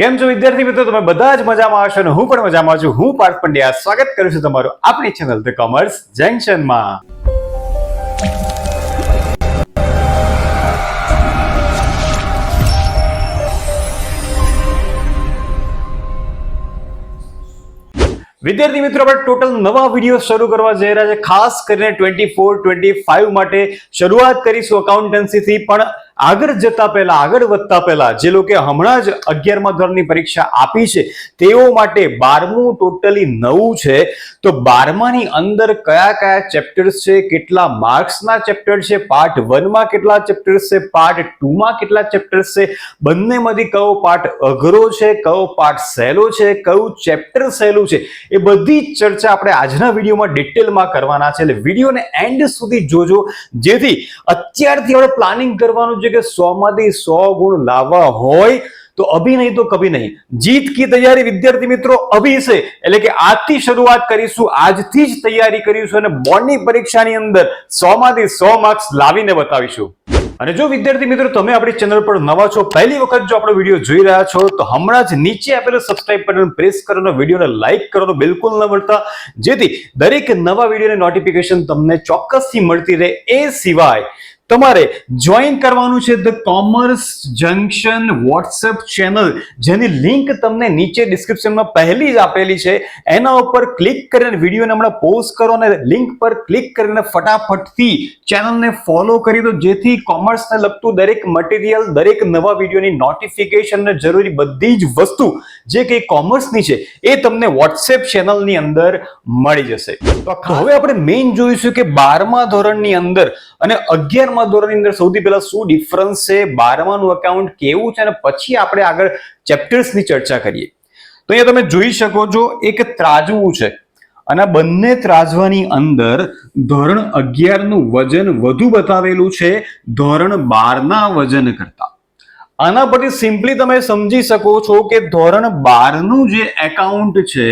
કેમ છો વિદ્યાર્થી મિત્રો? તમે બધા જ મજામાં હશો અને હું પણ મજામાં છું. હું પાર્થ પંડ્યા સ્વાગત કરું છું તમારું આપણી ચેનલ ધ કોમર્સ જંકશનમાં. વિદ્યાર્થી મિત્રો, આપણે ટોટલ નવા વિડીયો શરૂ કરવા જઈ રહ્યા છે. ખાસ કરીને 24-25 માટે શરૂઆત કરીશું અકાઉન્ટન્સીથી. પણ આગળ વધતા પહેલા જે લોકો હમણાં જ 11મા ધોરણની પરીક્ષા આપી છે તેઓ માટે 12મું ટોટલી નવું છે. તો 12માની અંદર કયા કયા ચેપ્ટર્સ છે, કેટલા માર્ક્સના ચેપ્ટર છે, પાર્ટ 1માં કેટલા ચેપ્ટર્સ છે, પાર્ટ 2માં કેટલા ચેપ્ટર્સ છે, બંનેમાંથી કયો પાર્ટ અઘરો છે, કયો પાર્ટ સહેલો છે, કયું ચેપ્ટર સહેલું છે, એ બધી જ ચર્ચા આપણે આજના વિડીયોમાં ડિટેલમાં કરવાના છે. એટલે વિડીયોને એન્ડ સુધી જોજો, જેથી અત્યારથી આપણે પ્લાનિંગ કરવાનું છે કે 100માંથી 100 ગુણ લાવવા હોય તો અભી નહીં તો કભી નહીં. જીત કી તૈયારી વિદ્યાર્થી મિત્રો અભી છે, એટલે કે આજથી શરૂઆત કરીશું, આજથી જ તૈયારી કરીશું અને બોર્ડની પરીક્ષાની અંદર 100માંથી 100 માર્ક્સ લાવીને બતાવીશું. અને જો વિદ્યાર્થી મિત્રો તમે આપણી ચેનલ પર નવા છો, પહેલી વખત જો આપણો વિડીયો જોઈ રહ્યા છો, તો હમણાં જ નીચે આપેલું સબસ્ક્રાઇબ બટન પ્રેસ કરો, વિડીયોને લાઈક કરો તો બિલકુલ ન ભૂલતા, જેથી દરેક નવા વિડીયોની નોટિફિકેશન તમને ચોક્કસથી મળતી રહે. એ સિવાય તમારે જોઈન કરવાનું છે the commerce junction WhatsApp channel, જેની લિંક તમને નીચે ડિસ્ક્રિપ્શનમાં પહેલી જ આપેલી છે. એના ઉપર ક્લિક કરીને વિડીયોને હમણાં પોઝ કરો અને લિંક પર ક્લિક કરીને ફટાફટથી ચેનલને ફોલો કરી દો, જેથી કોમર્સને લગતું દરેક મટીરિયલ, દરેક નવા વિડીયોની નોટિફિકેશન ને જરૂરી બધી જ વસ્તુ જે કંઈ કોમર્સની છે એ તમને વોટ્સએપ ચેનલની અંદર મળી જશે. તો હવે આપણે મેઇન જોઈશું કે 12મા ધોરણની અંદર અને 11મા ધોરણની અંદર સૌથી પહેલા શું ડિફરન્સ છે, 12માનું એકાઉન્ટ કેવું છે, અને પછી આપણે આગળ ચેપ્ટર્સની ચર્ચા કરીએ. તો અહીંયા તમે જોઈ શકો છો એક ત્રાજવું છે અને આ બંને ત્રાજવાની અંદર ધોરણ 11નું વજન વધુ બતાવેલું છે ધોરણ 12ના વજન કરતા. આના પરથી સિમ્પલી તમે સમજી શકો છો કે ધોરણ 12નું જે એકાઉન્ટ છે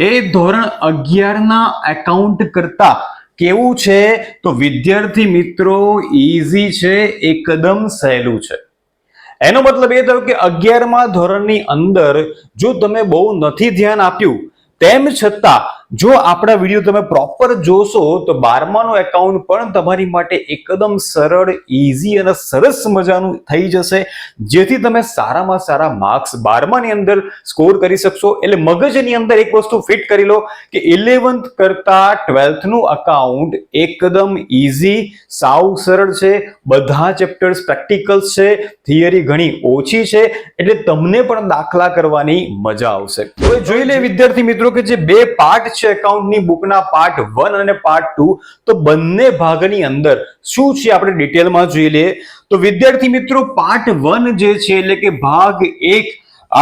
એ ધોરણ 11ના એકાઉન્ટ કરતા કેવું છે? તો વિદ્યાર્થી મિત્રો ઈઝી છે, એકદમ સહેલું છે. એનો મતલબ એ થયો કે 11મા ધોરણની અંદર જો તમે બહુ નથી ધ્યાન આપ્યું, તેમ છતાં જો આપણા વિડીયો તમે પ્રોપર જોશો તો 12માનું એકાઉન્ટ પણ તમારી માટે એકદમ સરળ, ઈઝી અને સરસ મજાનું થઈ જશે, જેથી તમે સારામાં સારા માર્ક્સ 12માની અંદર સ્કોર કરી શકશો. એટલે મગજની અંદર એક વસ્તુ ફિટ કરી લો કે 11th કરતા 12thનું એકાઉન્ટ એકદમ ઈઝી, સાવ સરળ છે. બધા ચેપ્ટર્સ પ્રેક્ટિકલ્સ છે, થિયરી ઘણી ઓછી છે, એટલે તમને પણ દાખલા કરવાની મજા આવશે. હવે જોઈ લે વિદ્યાર્થી મિત્રો કે જે બે પાર્ટ છે એકાઉન્ટની બુકના, પાર્ટ 1 અને પાર્ટ 2, તો બંને ભાગની અંદર શું છે આપણે ડિટેલમાં જોઈ લઈએ. તો વિદ્યાર્થી મિત્રો પાર્ટ 1 જે છે એટલે કે ભાગ 1,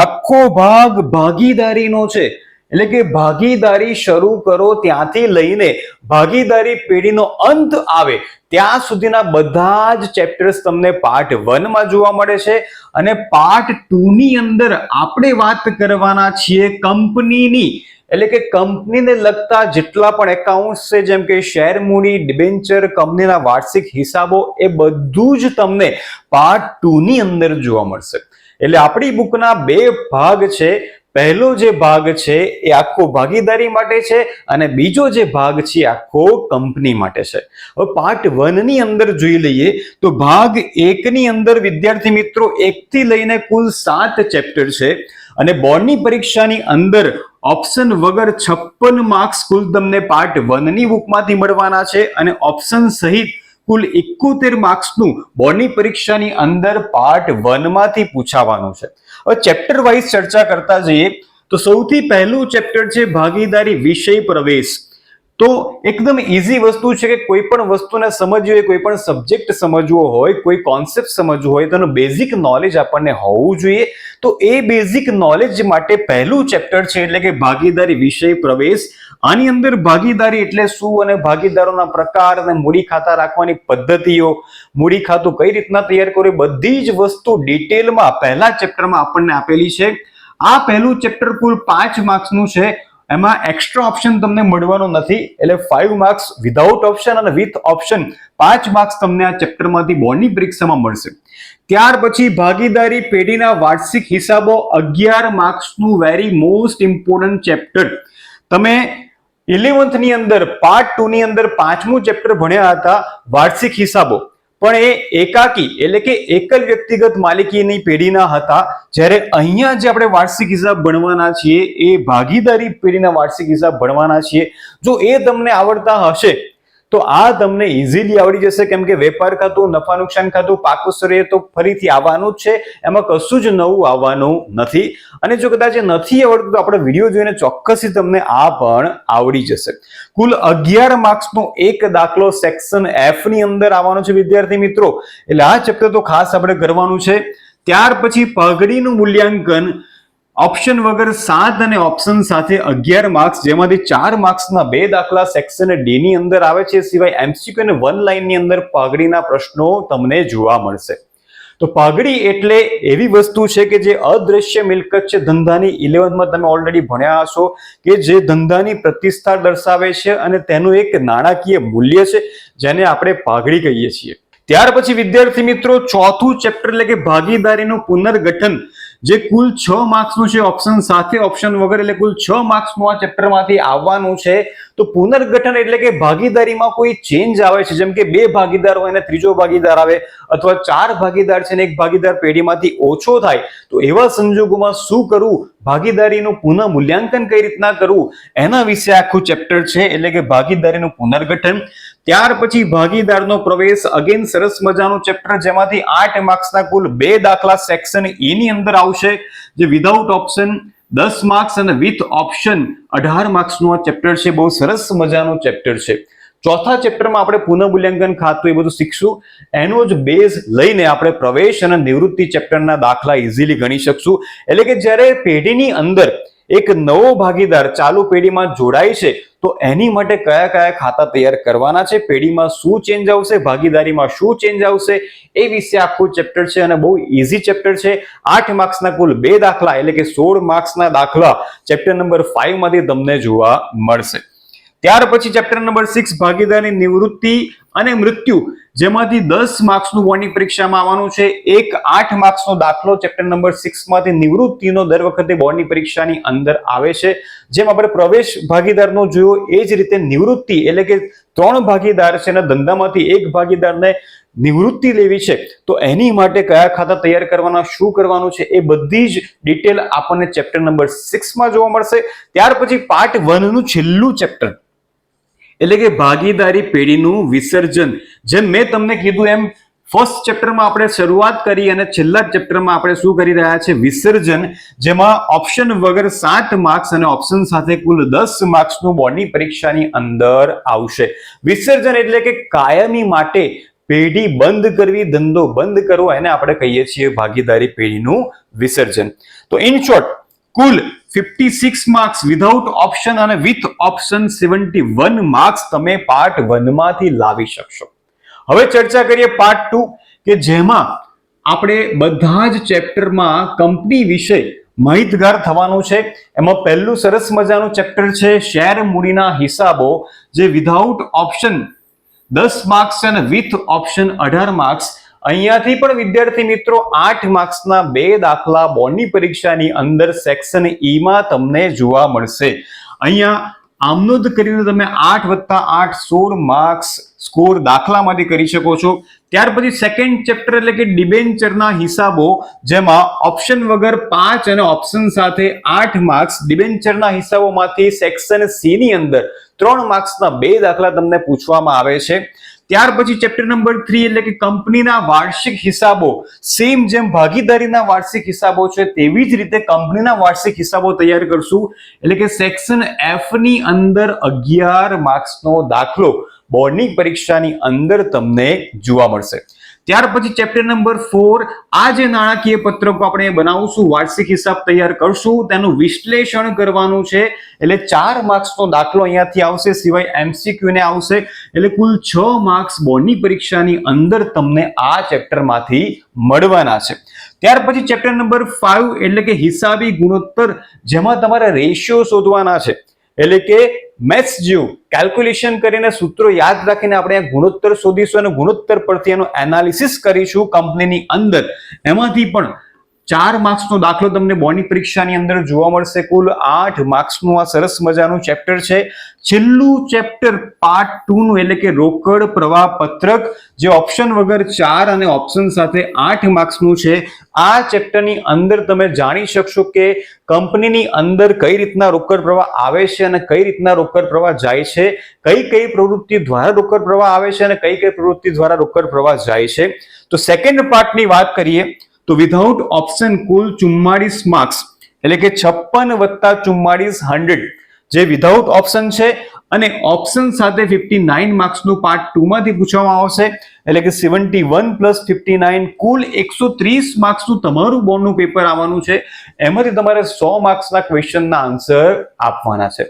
આખો ભાગ ભાગીદારીનો છે. એટલે કે ભાગીદારી શરૂ કરો ત્યાંથી લઈને ભાગીદારી પેઢીનો અંત આવે ત્યાં સુધીના બધા જ ચેપ્ટર્સ તમને પાર્ટ 1માં જોવા મળે છે. અને પાર્ટ 2ની અંદર આપણે વાત કરવાના છીએ કંપનીની, એટલે કે કંપનીને લગતા જેટલા પણ એકાઉન્ટ્સ છે, જેમ કે શેર મૂડી, ડિબેન્ચર, કંપનીના વાર્ષિક હિસાબો, એ બધું જ તમને પાર્ટ 2ની અંદર જોવા મળશે. એટલે આપણી બુકના બે ભાગ છે. પહેલો જે ભાગ છે એ આખો ભાગીદારી માટે છે અને બીજો જે ભાગ છે આખો કંપની માટે છે. હવે પાર્ટ 1ની અંદર જોઈ લઈએ તો ભાગ 1ની અંદર વિદ્યાર્થી મિત્રો 1 થી લઈને કુલ 7 ચેપ્ટર છે અને બોર્ડની પરીક્ષાની અંદર ઓપ્શન વગર 56 માર્ક્સ કુલ તમને પાર્ટ 1ની બુકમાંથી મળવાના છે અને ઓપ્શન સહિત કુલ 71 માર્ક્સનું બોર્ડની પરીક્ષાની અંદર પાર્ટ 1માંથી પૂછાવાનું છે. હવે ચેપ્ટર વાઇઝ ચર્ચા કરતા જઈએ તો સૌથી પહેલું ચેપ્ટર છે ભાગીદારી વિષય પ્રવેશ. તો એકદમ ઈઝી વસ્તુ છે કે કોઈ પણ વસ્તુને સમજવી હોય, કોઈ પણ સબ્જેક્ટ સમજવો હોય, કોઈ કોન્સેપ્ટ સમજવો હોય, તો એનું બેઝિક નોલેજ આપણને હોવું જોઈએ. તો એ બેઝિક નોલેજ માટે પહેલું ચેપ્ટર છે એટલે કે ભાગીદારી વિષય પ્રવેશ. આની અંદર ભાગીદારી એટલે શું અને ભાગીદારોના પ્રકાર અને મૂડી ખાતા રાખવાની પદ્ધતિઓ, મૂડી ખાતું કઈ રીતના તૈયાર કરવું, બધી જ વસ્તુ ડિટેલમાં પહેલા ચેપ્ટરમાં આપણને આપેલી છે. આ પહેલું ચેપ્ટર કુલ 5 માર્ક્સનું છે. એમાં એક્સ્ટ્રા ઓપ્શન તમને મળવાનો નથી, એટલે 5 માર્ક્સ વિધાઉટ ઓપ્શન અને વિથ ઓપ્શન 5 માર્ક્સ તમને આ ચેપ્ટરમાંથી બોર્ડની પરીક્ષામાં મળશે. ત્યાર પછી ભાગીદારી પેઢીના વાર્ષિક હિસાબો 11 માર્ક્સનું વેરી મોસ્ટ ઇમ્પોર્ટન્ટ ચેપ્ટર. તમે 11th ની અંદર પાર્ટ 2 ની અંદર 5મું ચેપ્ટર ભણ્યા હતા વાર્ષિક હિસાબો, પણ એ એકાકી એટલે કે એકલ વ્યક્તિગત માલિકીની પેઢીના હતા, જ્યારે અહીંયા જે આપણે વાર્ષિક હિસાબ ભણવાના છીએ એ ભાગીદારી પેઢીના વાર્ષિક હિસાબ ભણવાના છીએ. જો એ તમને આવડતા હશે તો આ તમને ઇઝીલી આવડી જશે, કેમ કે વેપાર ખાતું, નફા નુકસાન ખાતું, પાકું શ્રેય તો ફરીથી આવવાનું જ છે, એમાં કશું જ નવું આવવાનું નથી. અને જો કદાચ નથી આવડતું તો આપણે વિડીયો જોઈને ચોક્કસથી તમને આ પણ આવડી જશે. કુલ 11 માર્ક્સનો એક દાખલો સેક્શન F ની અંદર આવવાનો છે વિદ્યાર્થી મિત્રો, એટલે આ ચેપ્ટર તો ખાસ આપણે કરવાનું છે. ત્યાર પછી પગડીનું મૂલ્યાંકન ઓપ્શન વગર 7 અને ઓપ્શન સાથે 11 માર્ક્સ, જેમાંથી 4 માર્ક્સના 2 દાખલા સેક્શન D ની અંદર આવે છે. સિવાય MCQ અને 1 લાઇનની અંદર પગડીના પ્રશ્નો તમને જોવા મળશે. તો પગડી એટલે એવી વસ્તુ છે કે જે અદ્રશ્ય મિલકત છે ધંધાની. 11th માં તમે ઓલરેડી ભણ્યા હશો કે જે ધંધાની પ્રતિષ્ઠા દર્શાવે છે અને તેનું એક નાણાકીય મૂલ્ય છે, જેને આપણે પગડી કહીએ છીએ. ત્યાર પછી વિદ્યાર્થી મિત્રો ચોથું ચેપ્ટર એટલે કે ભાગીદારીનું પુનર્ગઠન, જે કુલ 6 માર્ક્સનું છે ઓપ્શન સાથે ઓપ્શન વગર, એટલે કુલ 6 માર્ક્સનું આ ચેપ્ટરમાંથી આવવાનું છે. તો પુનર્ગઠન એટલે કે ભાગીદારીમાં કોઈ ચેન્જ આવે છે, જેમ કે 2 ભાગીદાર હોય અને ત્રીજો ભાગીદાર આવે, અથવા 4 ભાગીદાર છે અને એક ભાગીદાર પેઢીમાંથી ઓછો થાય, તો એવા સંજોગોમાં શું કરવું, ભાગીદારીનું પુનઃ મૂલ્યાંકન કઈ રીતના કરવું, એના વિશે આખું ચેપ્ટર છે, એટલે કે ભાગીદારીનું પુનર્ગઠન. ત્યાર પછી ભાગીદારનો પ્રવેશ, અગેન સરસ મજાનું ચેપ્ટર, જેમાંથી 8 માર્ક્સના કુલ 2 દાખલા સેક્શન E ની અંદર આવશે, જે વિધાઉટ ઓપ્શન 10 માર્ક્સ અને વિથ ઓપ્શન 18 માર્ક્સનું આ ચેપ્ટર છે. બહુ સરસ મજાનું ચેપ્ટર છે. ચોથા ચેપ્ટરમાં આપણે પુનઃ મૂલ્યાંકન ખાતું એ બધું શીખશું. એનો જ બેઝ લઈને આપણે પ્રવેશ અને નિવૃત્તિ ચેપ્ટરના દાખલા ઇઝીલી ગણી શકશું. એટલે કે જ્યારે પેઢીની અંદર એક નવો ભાગીદાર ચાલુ પેઢીમાં જોડાય છે તો એની માટે કયા કયા ખાતા તૈયાર કરવાના છે, પેઢીમાં શું ચેન્જ આવશે, ભાગીદારીમાં શું ચેન્જ આવશે, એ વિશે આખું ચેપ્ટર છે અને બહુ ઈઝી ચેપ્ટર છે. 8 માર્ક્સના કુલ 2 દાખલા એટલે કે 16 માર્ક્સના દાખલા ચેપ્ટર નંબર 5 માંથી તમને જોવા મળશે. ત્યાર પછી ચેપ્ટર નંબર 6 ભાગીદારની નિવૃત્તિ અને મૃત્યુ, જેમાંથી 10 માર્ક્સનું બોર્ડની પરીક્ષામાં આવવાનું છે. એક 8 માર્ક્સનો દાખલો ચેપ્ટર નંબર 6 માંથી નિવૃત્તિનો દર વખતે બોર્ડની પરીક્ષાની અંદર આવે છે. જેમ આપણે પ્રવેશ ભાગીદારનો જોયો એ જ રીતે નિવૃત્તિ એટલે કે 3 ભાગીદાર છે અને ધંધામાંથી એક ભાગીદારને નિવૃત્તિ લેવી છે, તો એની માટે કયા ખાતા તૈયાર કરવાના, શું કરવાનું છે, એ બધી જ ડિટેલ આપણને ચેપ્ટર નંબર 6 માં જોવા મળશે. ત્યાર પછી પાર્ટ 1 નું છેલ્લું ચેપ્ટર એટલે કે ભાગીદારી પેઢીનું વિસર્જન. જેમ મેં તમને કીધું એમ ફર્સ્ટ ચેપ્ટરમાં આપણે શરૂઆત કરી અને છેલ્લા ચેપ્ટરમાં આપણે શું કરી રહ્યા છે, વિસર્જન, જેમાં ઓપ્શન વગર 7 માર્ક્સ અને ઓપ્શન સાથે કુલ 10 માર્ક્સનું બોર્ડની પરીક્ષાની અંદર આવશે. વિસર્જન એટલે કે કાયમી માટે પેઢી બંધ કરવી, ધંધો બંધ કરવો, એને આપણે કહીએ છીએ ભાગીદારી પેઢીનું વિસર્જન. તો in short cool 56 marks without option અને વિથ ઓપ્શન 71 માર્ક્સ તમે પાર્ટ 1 માંથી લાવી શકશો. હવે ચર્ચા કરીએ પાર્ટ 2 કે જેમાં આપણે બધા જ ચેપ્ટરમાં કંપની વિશે માહિતગાર થવાનું છે. એમાં પહેલું સરસ મજાનું ચેપ્ટર છે શેર મૂડીના હિસાબો, જે વિધાઉટ ઓપ્શન 10 માર્ક્સ અને વિથ ઓપ્શન 18 માર્ક્સ. અહીંયાથી પણ વિદ્યાર્થી મિત્રો 8 માર્ક્સના 2 દાખલા બોર્ડની પરીક્ષાની અંદર સેક્શન E માં તમને જોવા મળશે. અહીંયા આમનોંધ કરીને તમે 8+8 16 માર્ક્સ સ્કોર દાખલામાંથી કરી શકો છો. ત્યાર પછી સેકન્ડ ચેપ્ટર એટલે કે ડિબેન્ચરના હિસાબો, જેમાં ઓપ્શન વગર 5 અને ઓપ્શન સાથે 8 માર્ક્સ. ડિબેન્ચરના હિસાબોમાંથી સેક્શન C ની અંદર 3 માર્ક્સના 2 દાખલા તમને પૂછવામાં આવે છે. ત્યાર પછી ચેપ્ટર નંબર 3 એટલે કે કંપનીના વાર્ષિક હિસાબો. સેમ જેમ ભાગીદારીના વાર્ષિક હિસાબો છે તેવી જ રીતે કંપનીના વાર્ષિક હિસાબો તૈયાર કરશું. એટલે કે સેક્શન F ની અંદર 11 માર્ક્સનો દાખલો બોર્ડની પરીક્ષાની અંદર તમને જોવા મળશે. ત્યાર પછી ચેપ્ટર નંબર 4, આ જે નાણાકીય પત્રકો આપણે બનાવશું, વાર્ષિક હિસાબ તૈયાર કરશું, તેનું વિશ્લેષણ કરવાનું છે. એટલે 4 માર્ક્સનો દાખલો અહીંયાથી આવશે, સિવાય MCQ ને આવશે. એટલે કુલ 6 માર્ક્સ બોર્ડની પરીક્ષાની અંદર તમને આ ચેપ્ટરમાંથી મળવાના છે. ત્યાર પછી ચેપ્ટર નંબર 5 એટલે કે હિસાબી ગુણોત્તર, જેમાં તમારે રેશિયો શોધવાના છે. એટલે કે મેથ્સ જેવું કેલ્ક્યુલેશન કરીને સૂત્રો યાદ રાખીને આપણે આ ગુણોત્તર શોધીશું અને ગુણોત્તર પરથી એનું એનાલિસિસ કરીશું કંપનીની અંદર. એમાંથી પણ 4 માર્ક્સનો દાખલો તમને બોર્ડની પરીક્ષાની અંદર જોવા મળશે. કુલ 8 માર્ક્સનું આ સરસ મજાનું ચેપ્ટર છે. છેલ્લું ચેપ્ટર પાર્ટ 2 નું એટલે કે રોકડ પ્રવાહ પત્રક, જે ઓપ્શન વગર 4 અને ઓપ્શન સાથે 8 માર્ક્સનું છે. આ ચેપ્ટરની અંદર તમે જાણી શકશો કે કંપનીની અંદર કઈ રીતના રોકડ પ્રવાહ આવે છે અને કઈ રીતના રોકડ પ્રવાહ જાય છે, કઈ કઈ પ્રવૃત્તિ દ્વારા રોકડ પ્રવાહ આવે છે અને કઈ કઈ પ્રવૃત્તિ દ્વારા રોકડ પ્રવાહ જાય છે. તો સેકન્ડ પાર્ટની વાત કરીએ તો વિધાઉટ ઓપ્શન કુલ 44 માર્ક્સ એટલે કે 56 વત્તા 44 100 જે વિધાઉટ ઓપ્શન છે, અને ઓપ્શન સાથે 59 માર્ક્સનું પાર્ટ 2 માંથી પૂછવામાં આવશે. એટલે કે 71 પ્લસ 59 કુલ 130 માર્ક્સનું તમારું બોર્ડનું પેપર આવવાનું છે. એમાંથી તમારે 100 માર્ક્સના ક્વેશ્ચનના આન્સર આપવાના છે.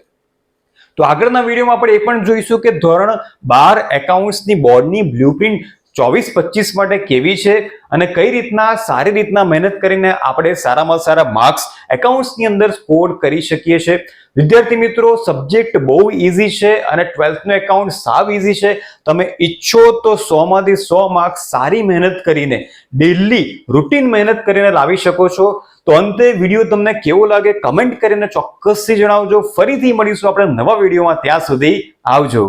તો આગળના વિડીયોમાં આપણે એ પણ જોઈશું કે ધોરણ 12 એકાઉન્ટ્સની બોર્ડની બ્લુપ્રિન્ટ 24-25 માટે કેવી છે અને કઈ રીતના સારી રીતના મહેનત કરીને આપણે સારામાં સારા માર્ક્સ એકાઉન્ટ્સની અંદર સ્કોર કરી શકીએ છીએ. વિદ્યાર્થી મિત્રો, સબ્જેક્ટ બહુ ઈઝી છે અને 12th નો એકાઉન્ટ સાવ ઈઝી છે. તમે ઈચ્છો તો 100 માંથી 100 માર્ક્સ સારી મહેનત કરીને ડેલી રૂટીન મહેનત કરીને લાવી શકો છો. તો અંતે વિડીયો તમને કેવો લાગે કમેન્ટ કરીને ચોક્કસથી જણાવજો. ફરીથી મળીશું આપણે નવા વિડીયોમાં. ત્યાં સુધી આવજો.